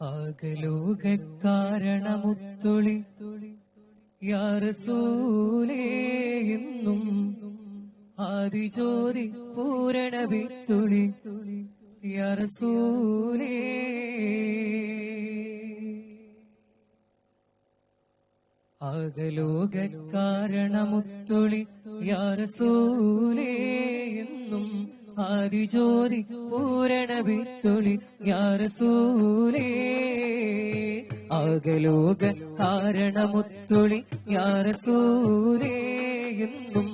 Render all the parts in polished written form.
ആകലോകക്കാരണമുത്തൊളി യാ റസൂലേ എന്നും ആദിജ്യോതി പൂരണ വിത്തുളി യാ റസൂലേ. ആകലോകക്കാരണമുത്തൊളി യാ റസൂലേ എന്നും ആദിജ്യോതി പൂരണ വിത്തുളി യാ റസൂലേ. ആകലോക കാരണമുത്തൊളി യാ റസൂലേ എന്നും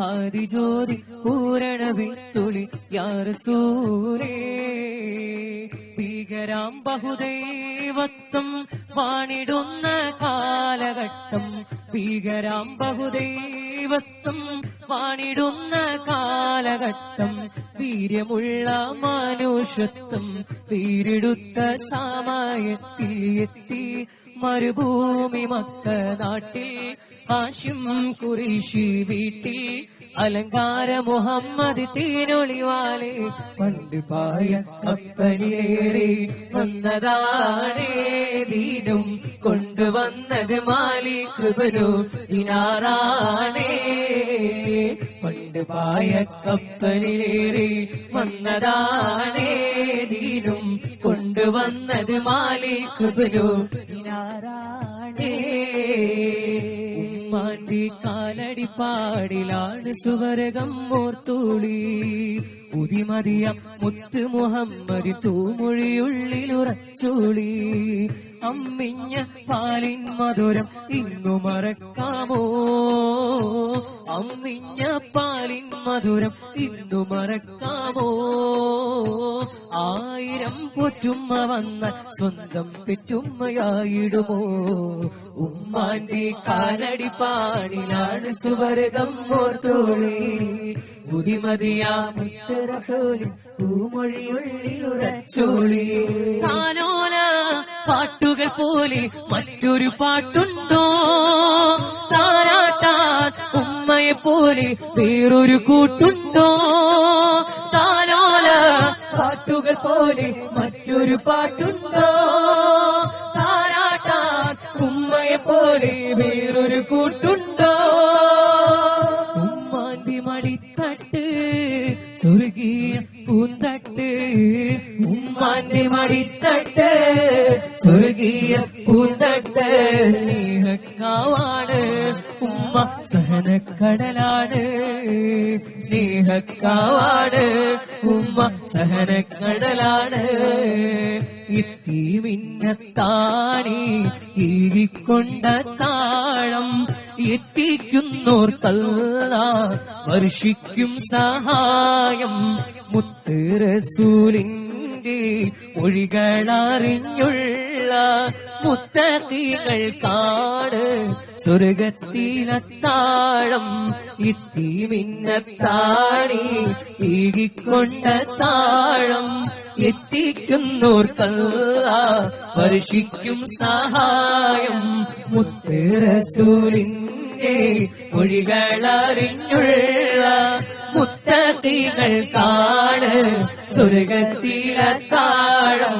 ആദിജ്യോതി പൂരണ വിത്തുളി യാ റസൂലേ. ഭീകരാം ബഹുദൈവത്വം വാണിടുന്ന കാലഘട്ടം, ഭീകരാം ബഹുദൈവത്വം വാണിടുന്ന കാലഘട്ടം, വീര്യമുള്ള മനുഷ്യത്വം വീരെടുത്ത സമയത്തിൽ എത്തി മരുഭൂമി മക്ക നാട്ടിൽ ഹാഷിം ഖുറൈശി വീട്ടിൽ അലങ്കാര മുഹമ്മദ് തീനൊളിവാലെ പണ്ട് പായ കപ്പലിലേറി വന്നതാണേ ദീനും കൊണ്ടുവന്നത് മാലിക് ബനു ദിനാറാണേ. പണ്ട് പായ കപ്പലിലേറി വന്നതാണേ ദീനും കൊണ്ടുവന്നത് മാലിക് ബനു ദിനാറാണേ. ഉമ്മാന്റെ കാലടിപ്പാടിലാണ് സുവർഗം ഓർത്തുളി, ഉദിമതിയ മുത്ത് മുഹമ്മദ് തൂമൊഴിയുള്ളിലുറച്ചുളി. അമ്മിഞ്ഞ പാലിൻ മധുരം ഇന്നു മറക്കാമോ, അമ്മിഞ്ഞ പാലിൻ മധുരം ഇന്നു മറക്കാമോ. ആയിരം പൊറ്റുമ്മ വന്ന സ്വന്തം പെറ്റുമ്മയായിടുമോ. ഉമ്മാന്റെ കാലടിപ്പാടിലാണ് സുവർഗം ഓർത്തോളി, ബുദ്ധിമതിയാ മുത്ത് റസൂലിൻ പൂമൊഴിയുള്ളിലുറച്ചോളി. താലോല പാട്ടുകൾ പോലെ മറ്റൊരു പാട്ടുണ്ടോ, താരാട്ടാൻ ഉമ്മയെ പോലെ വേറൊരു കൂട്ടുണ്ടോ. താലോല പാട്ടുകൾ പോലെ മറ്റൊരു പാട്ടുണ്ടോ, താരാട്ടാൻ ഉമ്മയെ പോലെ വേറൊരു കൂട്ടുണ്ടോ. ഉമ്മാന്റെ മടിത്തട്ട് സ്വർഗീയ പൂന്തട്ട്, ഉമ്മാന്റെ മടിത്തട്ട് സ്വർഗീയ പൂന്തട്ട്. സ്നേഹക്കാവാണ് ഉമ്മ സഹനക്കടലാണ്, സ്നേഹക്കാവാണ് ഉമ്മ സഹനക്കടലാണ്. എത്തിമിന്നത്താണി ഈവിക്കൊണ്ട താളം എത്തിക്കുന്നോർക്കല്ലാഹ് വർഷിക്കും സഹായം. മുത്ത് റസൂലിന്റെ ഒഴികളറിഞ്ഞുള്ള മുത്തഖീകൾക്കാണ് സ്വർഗത്തിലത്താഴം. എത്തിമിന്നത്താണി ഈകിക്കൊണ്ട താഴം എത്തിക്കുന്നോർക്കല്ലാഹ് വർഷിക്കും സഹായം. മുത്ത് റസൂലിന്റെ മൊഴികളറിഞ്ഞുള്ള മുത്തഖീകൾക്കാണ് സ്വർഗത്തിലത്താഴം.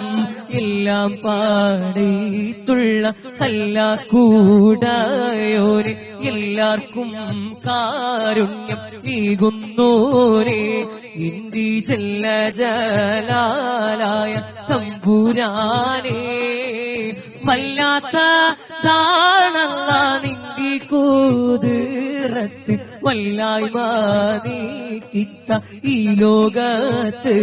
എല്ലാം പാടിത്തുള്ള ഹല്ലാക്കൂടായോനെ, എല്ലാവർക്കും കാരുണ്യം ഈകുന്നോനെ. ഇന്ത്യ ജല്ല ജലാലായ തമ്പുരാനെ, വല്ലാത്ത താണല്ല നിന്റെ കൂതിറത്ത്, വല്ലായ്മ നീക്കിത്ത ഈ ലോകത്ത്.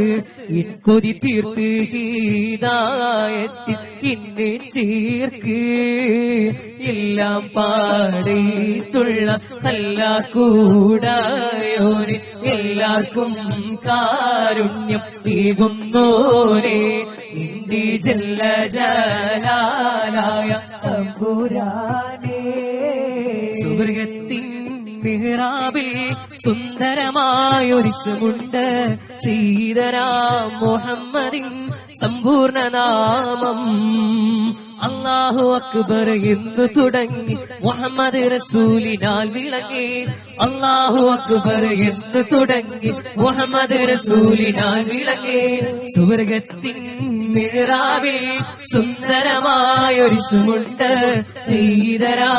കൊതി തീർത്ത് ഹിദായത്തിൽ എന്നെ ചേർക്ക്, എല്ലാം പാടിത്തുള്ള ഹല്ലാക്കൂടായോനെ, എല്ലാവർക്കും കാരുണ്യം ഈകുന്നോനെ. ഇന്ത്യ ജല്ല ജലാലായ തമ്പുരാനെ. സുവർഗത്തിൻ മിഹ്റാബിൽ സുന്ദരമായൊരിസമുണ്ട്, സീതരാം മുഹമ്മദിൻ സമ്പൂർണ്ണ നാമം. അല്ലാഹു അക്ബർ എന്ന് തുടങ്ങി മുഹമ്മദ് റസൂലിനാൽ വിളങ്ങി, അല്ലാഹു അക്ബർ എന്ന് തുടങ്ങി മുഹമ്മദ് റസൂലിനാൽ വിളങ്ങി. സുവർഗത്തിൻ മിഹ്റാബിൽ സുന്ദരമായൊരിസുമുണ്ട് സയ്യിദനാ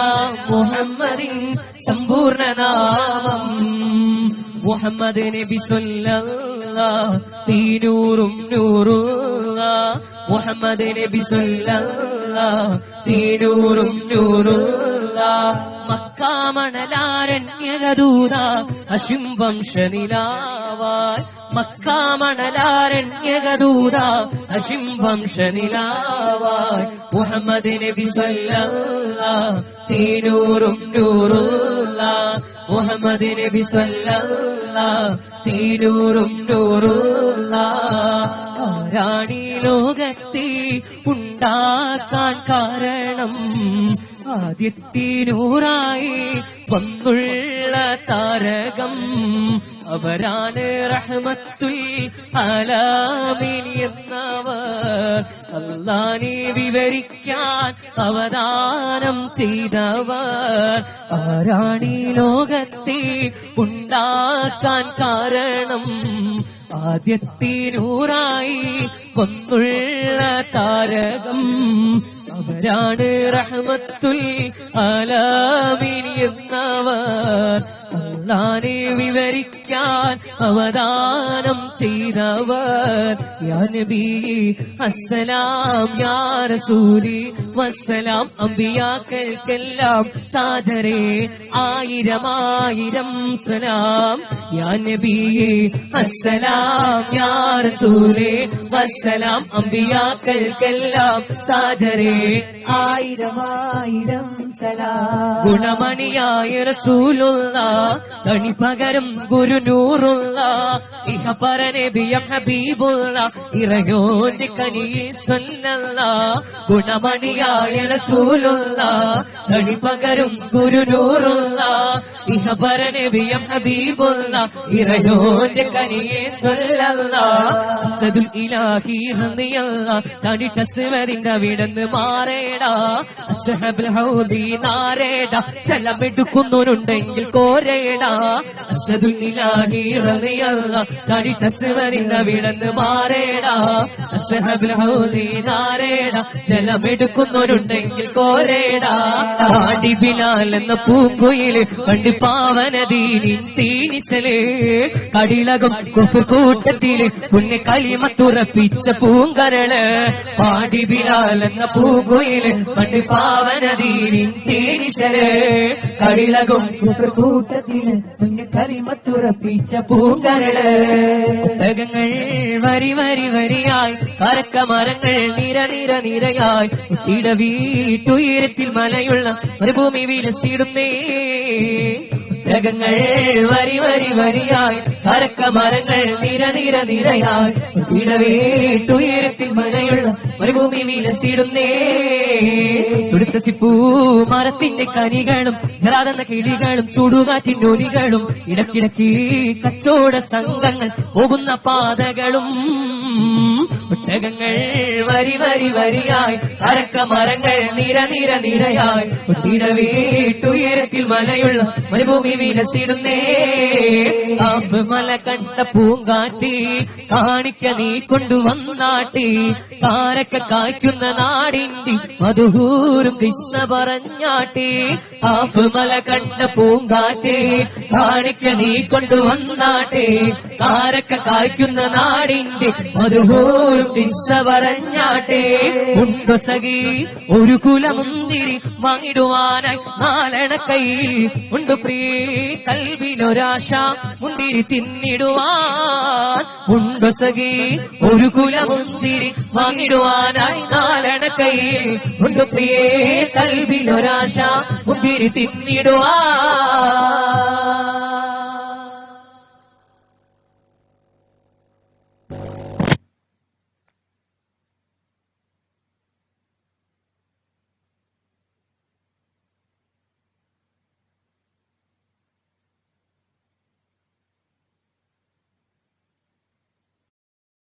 മുഹമ്മദിൻ സമ്പൂർണ്ണ നാമം മുഹമ്മദ് നബി സല്ലല്ലാഹു തീനൂറും നൂറുല്ലാഹ് മുഹമ്മദ് നബി സല്ലല്ലാഹു തീനൂറും നൂറുല്ലാഹ് മക്കാമണലാരണ്യകദൂത ഹശിം വംശനിലാവായ് മക്കാമണലാരണ്യകദൂത ഹശിം വംശനിലാവായ് മുഹമ്മദ് നബി സല്ലല്ലാഹു തീനൂറും നൂറുല്ലാഹ് മുഹമ്മദ് നബി സല്ലല്ലാഹു തീനൂറും നൂറുല്ലാഹ് ആരാണീ ലോകത്തെ ഉണ്ടാക്കാൻ കാരണം ആദ്യത്തിനൂറായി വന്നുള്ള താരകം അവരാണ് റഹ്മത്തുൽ ആലമീൻ എന്നവർ അല്ലാഹനെ വിവരിക്കാൻ അവദാനം ചെയ്തവർ ആരാണീ ലോകത്തെ ഉണ്ടാക്കാൻ കാരണം ആദ്യത്തിനൂറായി വന്നുള്ള താരകം അവരാണ് റഹ്മത്തുൽ ആലമീൻ എന്നവർ അല്ലാഹനെ വിവരിക്കാൻ അവദാനം ചെയ്തവർ യാ നബി അസ്സലാം യാ റസൂലി വസ്സലാം അമ്പിയാക്കൾക്കെല്ലാം താജരേ ആയിരം ആയിരം സലാം യാ നബി അസ്സലാം യാ റസൂലി വസ്സലാം അമ്പിയാക്കൾക്കെല്ലാം താജരേ ആയിരം ആയിരം സലാം ഗുണമണിയായ റസൂലുള്ളാഹ് തണി പകരം ഗുരുനൂറുള്ളാഹ് ഇഹ പരനബിയം ഹബീബുള്ളാഹ് ഇറയോന്റെ കനിയെ സല്ലല്ലാഹ് ഗുണമണിയായ റസൂലുള്ളാഹ് തണി പകരം ഗുരുനൂറുള്ളാഹ് ഇഹ പരനബിയം ഹബീബുള്ളാഹ് ഇറയോന്റെ കനിയെ സല്ലല്ലാഹ് അസ്സദുൽ ഇലാഹി റളിയല്ലാഹ് ചാടിട്ട സിവദിന്റെ വിടന്ന് മാറേടാ അസ്ഹബുൽ ഹൗദി നാരേടാ ചലമെടുക്കുന്നവരുണ്ടെങ്കിൽ കോരേടാ അസ്സദുൽ ഇലാഹി റളിയല്ലാഹ് ചാടിട്ട സിവദിന്റെ വിടന്ന് മാറേടാ അസ്ഹബുൽ ഹൗദി നാരേടാ ചലമെടുക്കുന്നവരുണ്ടെങ്കിൽ കോരേടാ ആടി ബിലാൽ എന്ന പൂങ്കുയില് പണ്ട് പാവനദീനിൻ തീനിസലേ കടിളകം കുഫർ കൂട്ടത്തില് പുണ്യ കലിമത്തുറപ്പിച്ച പൂങ്കരള് പാടി ബിലാൽ എന്ന പൂങ്കുയില് പണ്ട് പാവനദീനിൻ തീനിസലേ കടിളകം കുഫർ കൂട്ടത്തില് പുണ്യ കലിമത്തുറപ്പിച്ച പൂങ്കരള് ഒട്ടകങ്ങൾ വരി വരി വരിയായി കരക്കമരങ്ങൾ നിര നിര നിരയായി കുട്ടിയുടെ വീട്ടുയരത്തിൽ മലയുള്ള മരുഭൂമി വിലസിടുന്നേ ഒട്ടകങ്ങൾ വരി വരി വരിയായി കരക്കമരങ്ങൾ നിര നിര നിരയായി കുട്ടിയുടെ വീട്ടുയരത്തിൽ മലയുള്ള മരുഭൂമി വിലസിടുന്നേ തുടുത്ത സിപ്പൂ മരത്തിന്റെ കനികളും ജറാതെന്ന കിളികളും ചൂടുകാറ്റിനൊലികളും ഇടക്കിടക്ക് കച്ചവട സംഘങ്ങൾ പോകുന്ന പാതകളും ഒട്ടകങ്ങൾ വരി വരി വരിയായി അരക്കമരങ്ങൾ നിര നിര നിരയായി കുട്ടിയുടെ വീട്ടുയരത്തിൽ മലയുള്ള മരുഭൂമി വിലസിടുന്നേ ആഫ് മല കണ്ട പൂങ്കാറ്റി കാണിക്ക നീ കൊണ്ടുവന്നാട്ടി കാരക്ക കായ്ക്കുന്ന നാടിന്റെ മധുഹൂരും കിസ്സ പറഞ്ഞാട്ടി ആഫ് മല കണ്ട പൂങ്കാറ്റി കാണിക്ക നീ കൊണ്ടുവന്നാട്ടി കാരക്ക കായ്ക്കുന്ന നാടിന്റെ മധുഹൂരും കിസ്സ പറഞ്ഞാട്ടെ ഉണ്ടോ സഖി ഒരു കുലമുന്തിരി വാങ്ങിടുവാനായി നാലണ കയ്യിൽ ഉണ്ട് പ്രിയേ കൽവിലൊരാശ മുന്തിരി തിന്നിടുവാൻ ഉണ്ടോ സഖി ഒരു കുലമുന്തിരി വാങ്ങിടുവാനായി നാലണ കയ്യിൽ ഉണ്ട് പ്രിയേ കൽവിലൊരാശ മുന്തിരി തിന്നിടുവാൻ